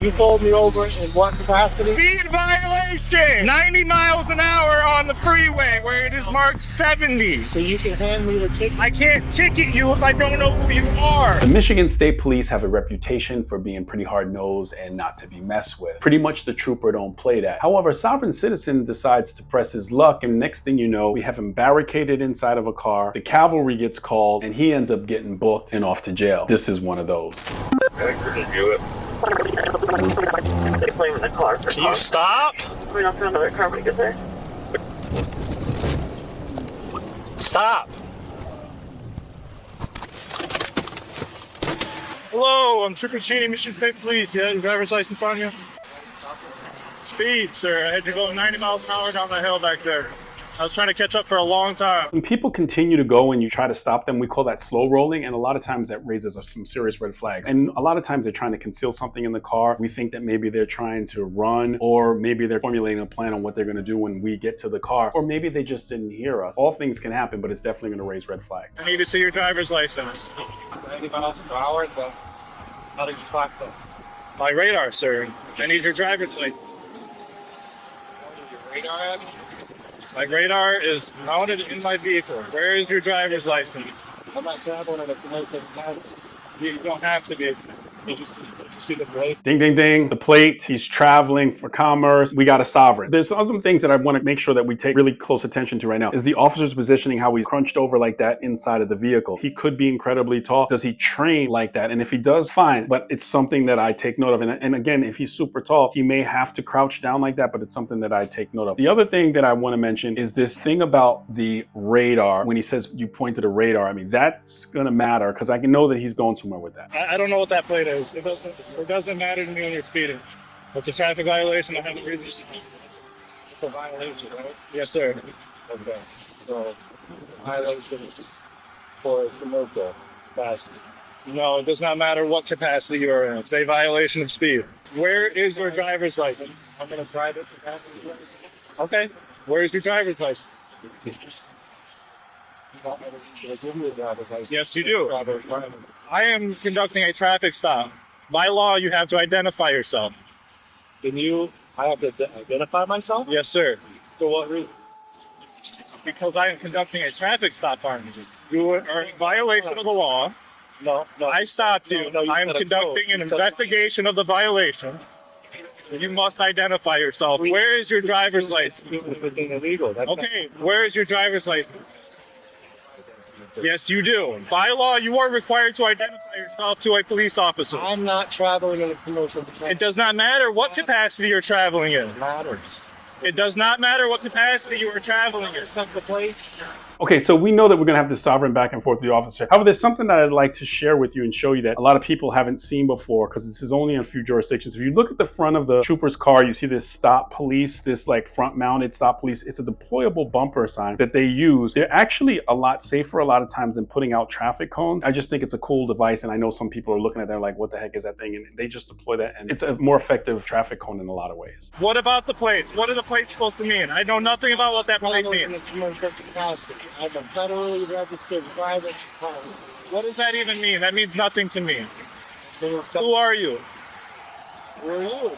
You pulled me over in what capacity? Speed violation! 90 miles an hour on the freeway where it is marked 70. So you can hand me the ticket? I can't ticket you if I don't know who you are. The Michigan State Police have a reputation for being pretty hard-nosed and not to be messed with. Pretty much the trooper don't play that. However, a sovereign citizen decides to press his luck, and next thing you know, we have him barricaded inside of a car, the cavalry gets called, and he ends up getting booked and off to jail. This is one of those. Can you stop? We're not through another car when we get there. Stop. Hello, I'm Trooper Cheney, Michigan State Police. You have your driver's license on you? Speed, sir. I had to go 90 miles an hour down the hill back there. I was trying to catch up for a long time. When people continue to go and you try to stop them, we call that slow rolling, and a lot of times that raises some serious red flags. And a lot of times they're trying to conceal something in the car. We think that maybe they're trying to run, or maybe they're formulating a plan on what they're going to do when we get to the car, or maybe they just didn't hear us. All things can happen, but it's definitely going to raise red flags. I need to see your driver's license. 90 miles per hour, but how did you clock that? My radar, sir. I need your driver's license. Your radar at me? My radar is mounted in my vehicle. Where is your driver's license? I'm not traveling in a commercial capacity. You don't have to be. Did you see the plate? Ding, ding, ding. The plate. He's traveling for commerce. We got a sovereign. There's other things that I want to make sure that we take really close attention to right now. Is the officer's positioning, how he's crunched over like that inside of the vehicle. He could be incredibly tall. Does he train like that? And if he does, fine. But it's something that I take note of. And again, if he's super tall, he may have to crouch down like that, but it's something that I take note of. The other thing that I want to mention is this thing about the radar. When he says you point to the radar, I mean, that's going to matter because I can know that he's going somewhere with that. I don't know what that plate is. It doesn't matter to me when you're speeding. It's a traffic violation. I haven't read this. It's a violation, right? Yes, sir. Okay. So, violation for commercial capacity. No, it does not matter what capacity you are in. It's a violation of speed. Where is your driver's license? I'm going to drive it capacity. Okay. Where is your driver's license? Give me a driver's license. Yes, you do. I am conducting a traffic stop. By law, you have to identify yourself. I have to identify myself? Yes, sir. For what reason? Because I am conducting a traffic stop, aren't you? You are in violation of the law. No. I stopped you. No, you I am said a conducting code. an You said- investigation of the violation. You must identify yourself. Where is your driver's license? Everything illegal. That's Okay, where is your driver's license? Yes, you do. By law, you are required to identify yourself to a police officer. I'm not traveling in a commercial capacity. It does not matter what capacity you're traveling in. It matters. It does not matter what capacity you are traveling in. Set the place. Okay, so we know that we're going to have this sovereign back and forth with the officer. However, there's something that I'd like to share with you and show you that a lot of people haven't seen before because this is only in a few jurisdictions. If you look at the front of the trooper's car, you see this stop police, this like front mounted stop police. It's a deployable bumper sign that they use. They're actually a lot safer a lot of times than putting out traffic cones. I just think it's a cool device, and I know some people are looking at that like, what the heck is that thing? And they just deploy that, and it's a more effective traffic cone in a lot of ways. What about the plates? What are the plates supposed to mean? I know nothing about what that plate In a means. commercial capacity. I'm a federally registered private car. What does that even mean? That means nothing to me. Who Who are you? are you?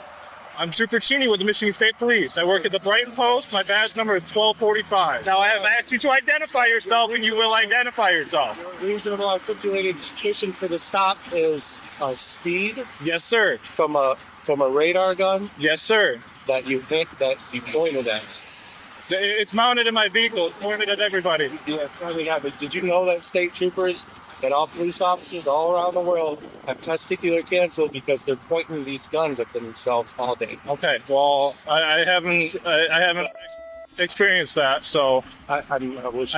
I'm Trooper Cheney with the Michigan State Police. I work at the Brighton Post. My badge number is 1245. Now, I have asked you to identify yourself, and you will identify yourself. Reasonable articulated suspicion for the stop is speed Yes, sir. from a radar gun Yes, sir. that you pointed at. It's mounted in my vehicle. It's pointed at everybody. Yeah, probably have it. Did you know that state troopers and all police officers all around the world have testicular cancer because they're pointing these guns at themselves all day? Okay. Well, I haven't experienced that, so I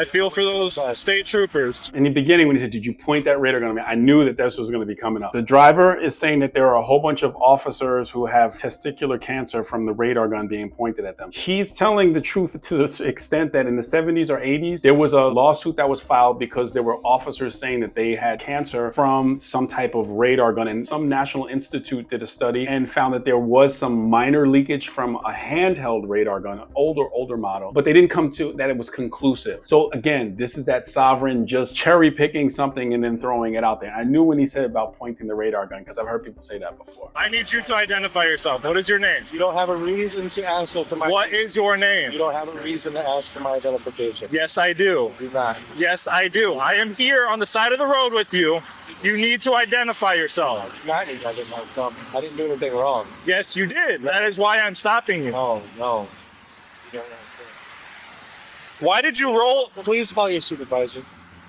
feel for those state troopers. In the beginning, when he said, did you point that radar gun at me? I knew that this was going to be coming up. The driver is saying that there are a whole bunch of officers who have testicular cancer from the radar gun being pointed at them. He's telling the truth to the extent that in the 70s or 80s, there was a lawsuit that was filed because there were officers saying that they had cancer from some type of radar gun. And some national institute did a study and found that there was some minor leakage from a handheld radar gun, an older model, but they didn't come to that it was conclusive. So again, this is that sovereign just cherry picking something and then throwing it out there. I knew when he said about pointing the radar gun, because I've heard people say that before. I need you to identify yourself. What is your name? You don't have a reason to ask for my. What is your name? You don't have a reason to ask for my identification. Yes, I do. Do not. Yes, I do. I am here on the side of the road with you. You need to identify yourself. I didn't do anything wrong. Yes, you did. That is why I'm stopping you. No. Why did you roll? Please call your supervisor.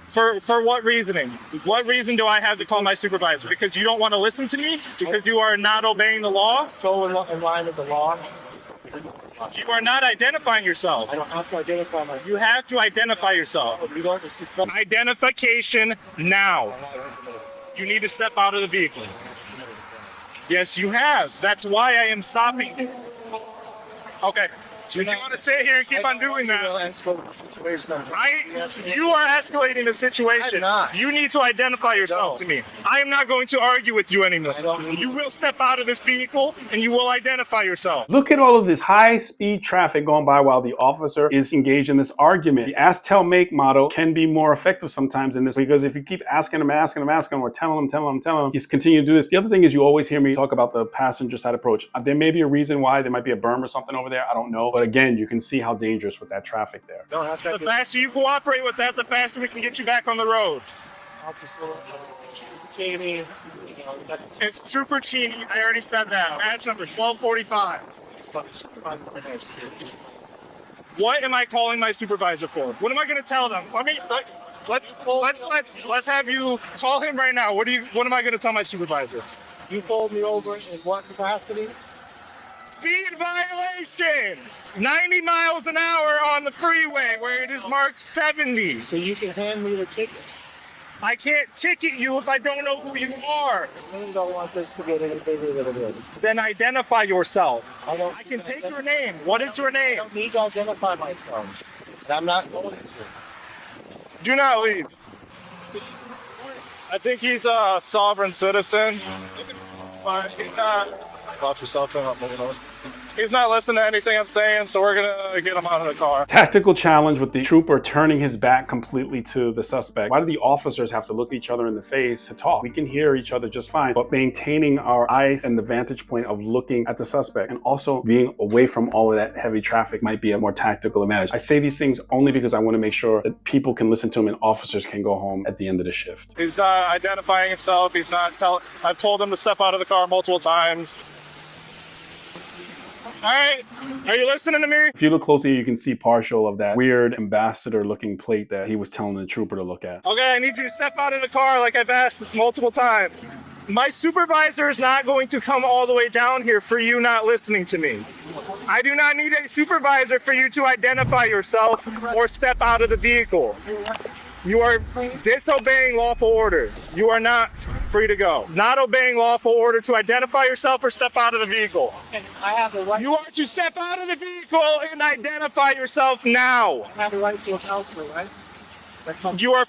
For what reasoning? What reason do I have to call my supervisor? Because you don't want to listen to me? Because you are not obeying the law? So in line with the law. You are not identifying yourself. I don't have to identify myself. You have to identify yourself. You don't suspect. Identification now. You need to step out of the vehicle. Yes, you have. That's why I am stopping you. Okay. If you want to sit here and keep on doing that, you are escalating the situation. I'm not. You need to identify yourself to me. I am not going to argue with you anymore. You will step out of this vehicle and you will identify yourself. Look at all of this high-speed traffic going by while the officer is engaged in this argument. The ask, tell, make model can be more effective sometimes in this, because if you keep asking him, or telling him, he's continuing to do this. The other thing is, you always hear me talk about the passenger side approach. There may be a reason why. There might be a berm or something over there. I don't know. But again, you can see how dangerous with that traffic there. The faster you cooperate with that, the faster we can get you back on the road. It's Trooper Cheney. I already said that. Badge number 1245. What am I calling my supervisor for? What am I going to tell them? Let's have you call him right now. What am I going to tell my supervisor? You pulled me over in what capacity? Speed violation! 90 miles an hour on the freeway where it is marked 70. So you can hand me the ticket. I can't ticket you if I don't know who you are. I really don't want this to get any bigger than it is. Then identify yourself. I can take your name. What is your name? I don't need to identify myself. And I'm not going to. Do not leave. I think he's a sovereign citizen. But he's not. Watch yourself up. He's not listening to anything I'm saying, so we're gonna get him out of the car. Tactical challenge with the trooper turning his back completely to the suspect. Why do the officers have to look each other in the face to talk? We can hear each other just fine, but maintaining our eyes and the vantage point of looking at the suspect and also being away from all of that heavy traffic might be a more tactical advantage. I say these things only because I want to make sure that people can listen to him and officers can go home at the end of the shift. He's not identifying himself. He's not I've told him to step out of the car multiple times. All right, are you listening to me? If you look closely, you can see partial of that weird ambassador-looking plate that he was telling the trooper to look at. Okay, I need you to step out of the car like I've asked multiple times. My supervisor is not going to come all the way down here for you not listening to me. I do not need a supervisor for you to identify yourself or step out of the vehicle. You are disobeying lawful order. You are not free to go. Not obeying lawful order to identify yourself or step out of the vehicle. I have the right. You are to step out of the vehicle and identify yourself now. I have the right to a counselor, right? You are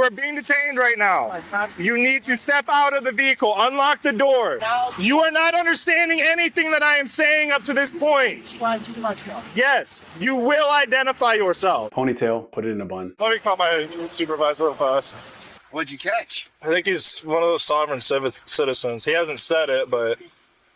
being detained right now. You need to step out of the vehicle. Unlock the door. You are not understanding anything that I am saying up to this point. Yes, you will identify yourself. Ponytail, put it in a bun. Let me call my supervisor real fast. What'd you catch? I think he's one of those sovereign citizens. He hasn't said it, but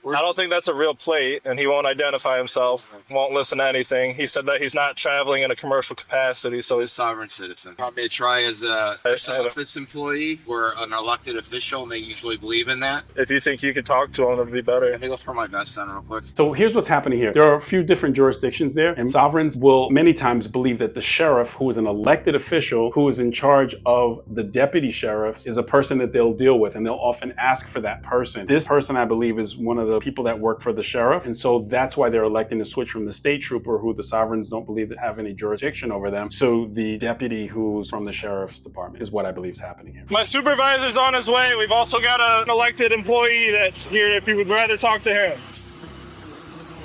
I don't think that's a real plate, and he won't identify himself, won't listen to anything. He said that he's not traveling in a commercial capacity, so he's Sovereign citizen. Probably try as a office employee or an elected official, and they usually believe in that. If you think you could talk to him, it'd be better. Let me go throw my vest on real quick. So here's what's happening here. There are a few different jurisdictions there, and sovereigns will many times believe that the sheriff, who is an elected official, who is in charge of the deputy sheriffs, is a person that they'll deal with, and they'll often ask for that person. This person, I believe, is one of the people that work for the sheriff, and so that's why they're electing to switch from the state trooper, who the sovereigns don't believe that have any jurisdiction over them, so the deputy who's from the sheriff's department is what I believe is happening here. My supervisor's on his way. We've also got an elected employee that's here if you would rather talk to him.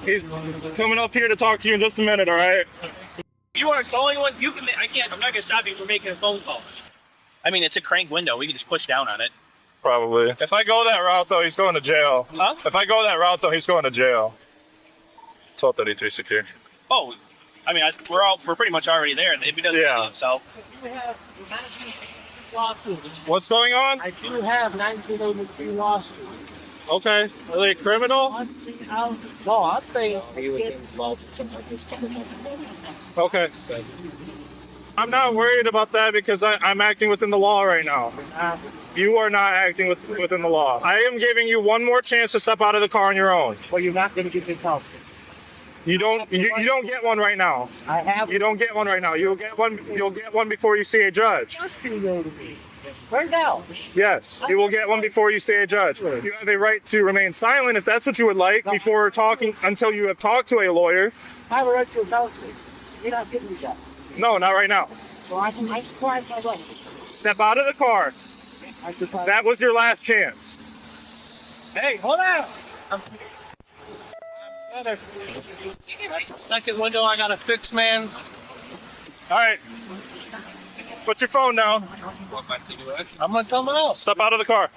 He's coming up here to talk to you in just a minute, all right? You are the only one, you can, I'm not gonna stop you from making a phone call. I mean, it's a crank window, we can just push down on it. Probably. If I go that route, though, he's going to jail. Huh? If I go that route, though, he's going to jail. 1233 secure. Oh, I mean, we're pretty much already there. If he doesn't Yeah. kill himself, What's going on? I do have 1983 lawsuits. Okay. Are they criminal? No, I'm saying he was involved in something like this. Okay. I'm not worried about that because I'm acting within the law right now. You are not acting within the law. I am giving you one more chance to step out of the car on your own. Well, you're not going to get me help. You don't get one right now. I have. You don't get one right now. You'll get one before you see a judge. Just to know to me. Right now. Yes, you will get one before you see a judge. You have a right to remain silent if that's what you would like before talking until you have talked to a lawyer. I have a right to a counselor. You're not giving me that. No, not right now. So I surprised my right. Step out of the car. That was your last chance. hey, hold on. That's the second window I got to fix, man. All right. Put your phone down. I'm going to tell him else. Step out of the car.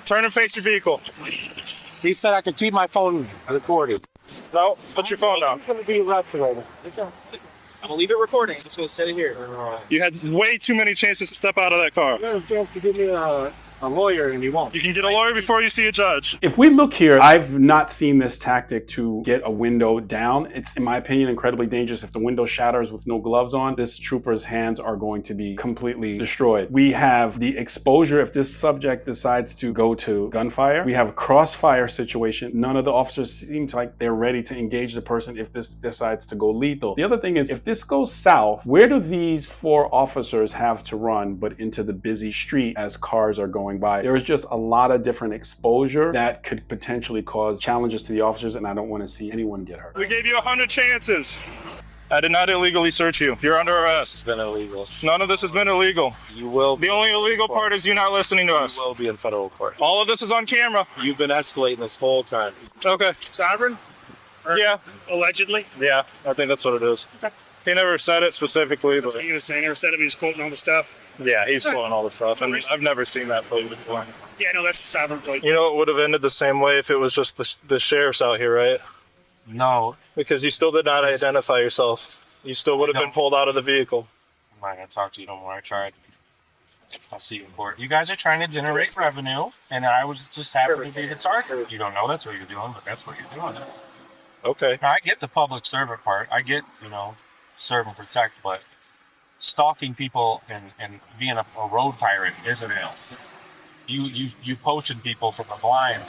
Turn and face your vehicle. He said I could keep my phone recorded. No, put your phone down. I'm going to be arrested right now. I'm gonna leave it recording. I'm just gonna sit it here. You had way too many chances to step out of that car. You have a chance to give me a lawyer and you won't. You can get a lawyer before you see a judge. If we look here, I've not seen this tactic to get a window down. It's, in my opinion, incredibly dangerous. If the window shatters with no gloves on, this trooper's hands are going to be completely destroyed. We have the exposure if this subject decides to go to gunfire. We have a crossfire situation. None of the officers seem like they're ready to engage the person if this decides to go lethal. The other thing is, if this goes south, where do these 4 officers have to run but into the busy street as cars are going by? There is just a lot of different exposure that could potentially cause challenges to the officers, and I don't want to see anyone get hurt. We gave you 100 chances. I did not illegally search you. You're under arrest. It's been illegal. None of this has been illegal. You will. The only illegal part is you not listening to us. You will be in federal court. All of this is on camera. You've been escalating this whole time. Okay. Sovereign? Yeah. Allegedly. Yeah, I think that's what it is. He never said it specifically, but He was saying. Never said it. He was quoting all the stuff. yeah, he's pulling all the stuff. And I've never seen that play before. Yeah, no, that's the sovereign plate. You know, it would have ended the same way if it was just the sheriff's out here, right? No, Because you still did not identify yourself. You still would have been pulled out of the vehicle. I'm not going to talk to you no more. I tried. I'll see you in court. You guys are trying to generate revenue, and I was just happy to be the target. You don't know that's what you're doing, but that's what you're doing. Okay. Now, I get the public servant part. I get, serve and protect, but stalking people and being a road pirate isn't it. You poaching people from the blind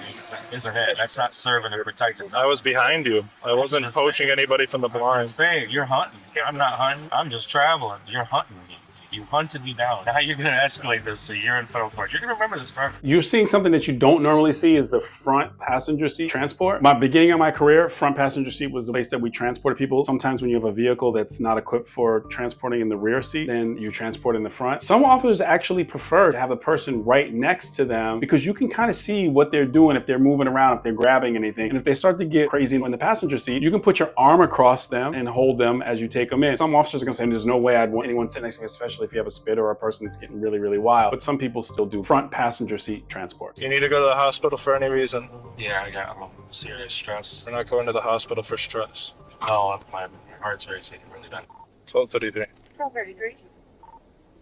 isn't it. That's not serving and protecting. I was behind you. I wasn't poaching anybody from the blind. Say you're hunting. I'm not hunting. I'm just traveling. You're hunting me. You hunted me down. Now you're going to escalate this so you're in federal court. You're going to remember this forever. You're seeing something that you don't normally see is the front passenger seat transport. My beginning of my career, front passenger seat was the place that we transported people. Sometimes when you have a vehicle that's not equipped for transporting in the rear seat, then you transport in the front. Some officers actually prefer to have a person right next to them because you can kind of see what they're doing, if they're moving around, if they're grabbing anything. And if they start to get crazy in the passenger seat, you can put your arm across them and hold them as you take them in. Some officers are going to say, there's no way I'd want anyone sitting next to me, especially if you have a spitter or a person that's getting really, really wild. But some people still do front passenger seat transport. You need to go to the hospital for any reason. Yeah, I got serious stress. You're not going to the hospital for stress. Oh, my heart's racing really bad. 12:33. 12:33.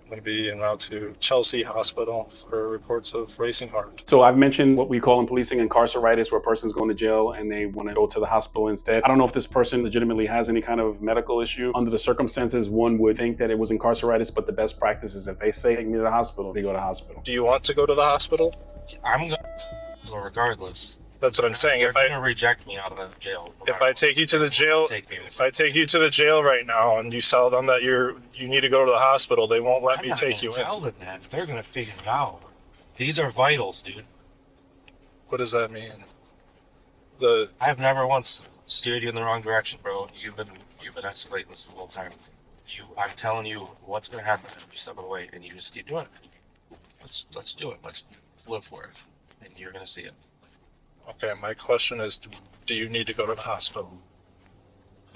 I'm going to be en route to Chelsea Hospital for reports of racing heart. So I've mentioned what we call in policing incarceritis, where a person's going to jail and they want to go to the hospital instead. I don't know if this person legitimately has any kind of medical issue. Under the circumstances, one would think that it was incarceritis, but the best practice is if they say, take me to the hospital, they go to the hospital. Do you want to go to the hospital? I'm going to, regardless. That's what I'm saying. They're going to reject me out of the jail. If I take you to the jail, if I take you to the jail right now and you tell them that you need to go to the hospital, they won't let me take you in. Tell them that. They're going to figure it out. These are vitals, dude. What does that mean? I've never once steered you in the wrong direction, bro. You've been escalating this the whole time. I'm telling you what's going to happen every step of the way, and you just keep doing it. Let's do it. Let's live for it, and you're going to see it. Okay, my question is, do you need to go to the hospital?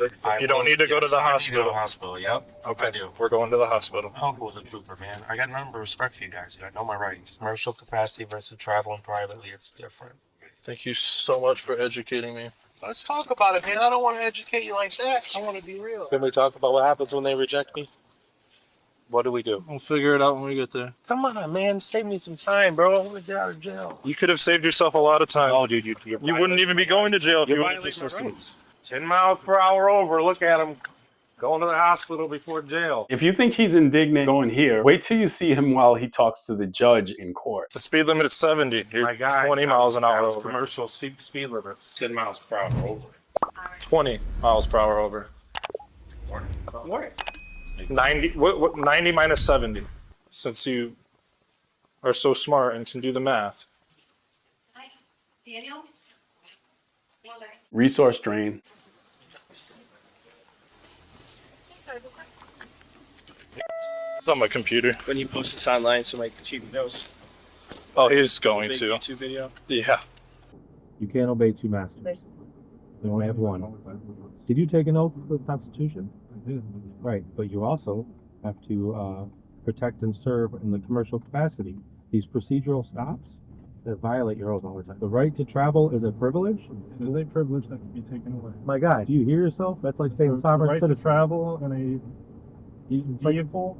If you don't need to go to the hospital. Yep. Okay, I do. we're going to the hospital. My uncle was a trooper, man. I got nothing but respect for you guys. I know my rights. Commercial capacity versus traveling privately, it's different. Thank you so much for educating me. Let's talk about it, man. I don't want to educate you like that. I want to be real. Can we talk about what happens when they reject me? What do we do? We'll figure it out when we get there. Come on, man. Save me some time, bro. I want to get out of jail. You could have saved yourself a lot of time. Oh, dude, you wouldn't even be going to jail if you would have violating just my listened. rights. 10 miles per hour over. Look at him going to the hospital before jail. If you think he's indignant going here, wait till you see him while he talks to the judge in court. The speed limit is 70. You're My guy, 20 miles an hour that was over. commercial speed limits. 10 miles per hour over. 20 miles per hour over. What? 90. What 90 minus 70? Since you are so smart and can do the math. Daniel? Resource drain. It's on my computer. When you post this online, so my chief knows. Oh, he's going Big to. YouTube video. Yeah. You can't obey two masters. You only have one. Did you take an oath for the Constitution? I did. Right, but you also have to protect and serve in the commercial capacity. These procedural stops that violate your oath all the time. The right to travel is a privilege? It is a privilege that can be taken away. My God, do you hear yourself? That's like saying The sovereign right citizen. to travel in a It's like- vehicle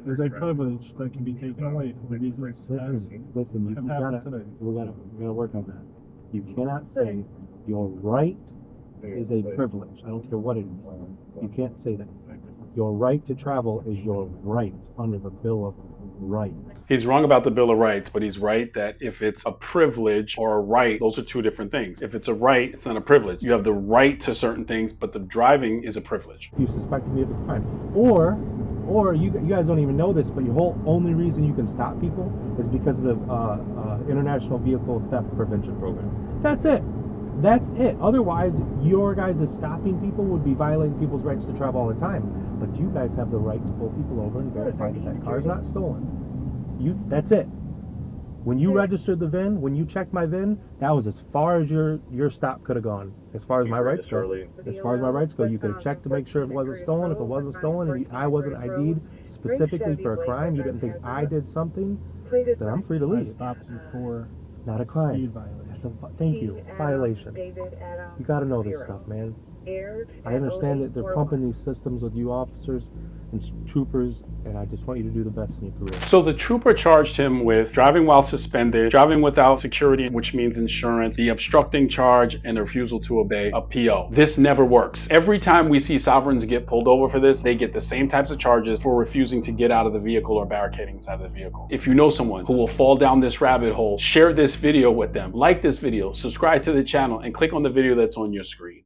is a privilege that can be taken away for reasons as Listen, you have gotta, happened today. we gotta work on that. You cannot say your right is a privilege. I don't care what it is. You can't say that. Your right to travel is your right under the Bill of Rights. He's wrong about the Bill of Rights, but he's right that if it's a privilege or a right, those are two different things. If it's a right, it's not a privilege. You have the right to certain things, but the driving is a privilege. You suspect me of a crime. Or you guys don't even know this, but your whole only reason you can stop people is because of the International Vehicle Theft Prevention Program. That's it. That's it. Otherwise, your guys' stopping people would be violating people's rights to travel all the time. But you guys have the right to pull people over and verify that that car's not stolen. That's it. When you registered the VIN, when you checked my VIN, that was as far as your stop could have gone. As far as my rights go. As far as my rights go, you could have checked to make sure it wasn't stolen. If it wasn't stolen and I wasn't ID'd specifically for a crime, you didn't think I did something, then I'm free to I leave. stopped you for Not a crime. speed violation. Thank you. Violation. You gotta know this stuff, man. I understand that they're pumping these systems with you officers and troopers, and I just want you to do the best in your career. So the trooper charged him with driving while suspended, driving without security, which means insurance, the obstructing charge, and the refusal to obey a PO. This never works. Every time we see sovereigns get pulled over for this, they get the same types of charges for refusing to get out of the vehicle or barricading inside of the vehicle. If you know someone who will fall down this rabbit hole, share this video with them, like this video, subscribe to the channel, and click on the video that's on your screen.